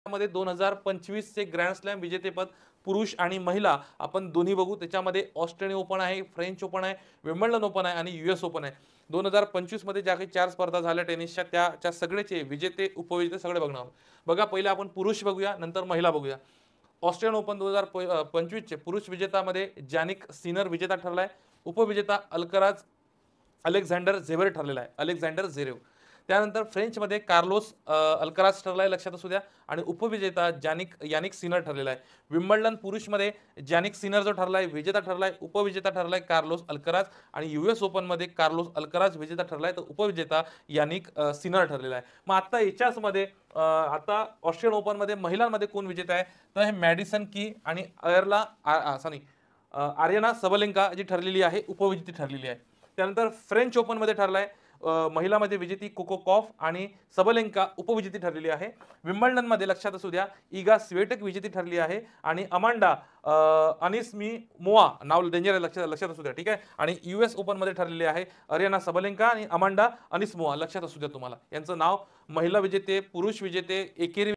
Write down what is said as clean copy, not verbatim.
मध्ये 2025 चे grand slam विजेतेपद पुरुष आणि महिला आपण दोन्ही बघू. त्याच्यामध्ये ऑस्ट्रेलियन ओपन आहे, फ्रेंच ओपन आहे, विम्बल्डन ओपन आहे आणि यूएस ओपन आहे. 2025 मध्ये ज्या काही 4 स्पर्धा झाल्या टेनिसच्या त्याच्या सगळेचे विजेते उपविजेते सगळे बघणार आहोत. बघा पहिले आपण पुरुष बघूया, नंतर महिला बघूया. ऑस्ट्रेलियन ओपन 2025 चे पुरुष विजेतामध्ये जॅनिक सिनर विजेता ठरलाय. उपविजेता अल्कराज अलेक्झांडर झेव्हर ठरलेला आहे, अलेक्झांडर झेरेव. त्यानंतर फ्रेंचमध्ये कार्लोस अल्कराज ठरलाय, लक्षात असू द्या. आणि उपविजेता यानिक सिनर ठरलेला आहे. विम्बल्डन पुरुषमध्ये जॅनिक सिनर जो ठरलाय विजेता ठरलाय, उपविजेता ठरलाय कार्लोस अल्कराज. आणि युएस ओपनमध्ये कार्लोस अल्कराज विजेता ठरलाय, तर उपविजेता यानिक सिनर ठरलेला आहे. मग आता याच्याच मध्ये आता ऑस्ट्रेलियन ओपनमध्ये महिलांमध्ये कोण विजेता आहे, तर हे मॅडिसन की आणि आर्यना सबलेंका जी ठरलेली आहे उपविजेती ठरलेली आहे. त्यानंतर फ्रेंच ओपनमध्ये ठरलाय महिलामध्ये विजेती कोको कॉफ आणि सबलेंका उपविजेती ठरलेली आहे. विम्बल्डनमध्ये लक्षात असू द्या इगा स्विएटेक विजेती ठरली आहे आणि अमांडा अनिस्मी मोआ नाव डेंजर आहे, लक्षात असू द्या, ठीक आहे. आणि युएस ओपनमध्ये ठरलेले आहे अरियाना सबलेंका आणि अमांडा अनिस्मोआ, लक्षात असू द्या तुम्हाला यांचं नाव. महिला विजेते, पुरुष विजेते, एकेरी